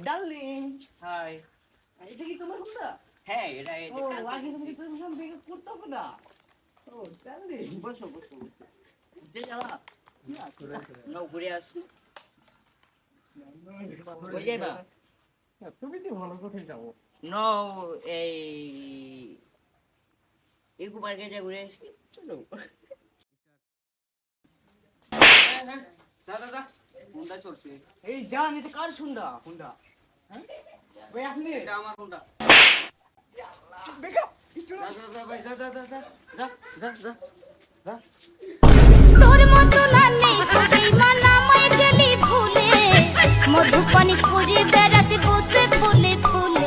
Darling. High. এটা কি তোমার হুন্ডা? হ্যাঁ, এটা এই যে ও, কালকে আগে কিনছি। তুমি তুমি সব বের করতে হবে না। ও, ডার্লিং। বসো। যে যাবা? নাও ঘুরে আসি। ওই যাইবা? তুমি তো ভালো কোথায় যাবো? নাও এই ইকো পার্কে যা ঘুরে আসি। চলো। দা হুন্ডা চলছে। এই জান, এটা কার হুন্ডা? হ্যাঁ? ভাই আপনি? এটা আমার হুন্ডা। বেকা, একটু না। যা ভাই, যা। তোর মতো না নেই তোকেই মানামাই গেলি ভুলে মধুপানি খুঁজে বেড়াতে বসে ফুলে ফুলে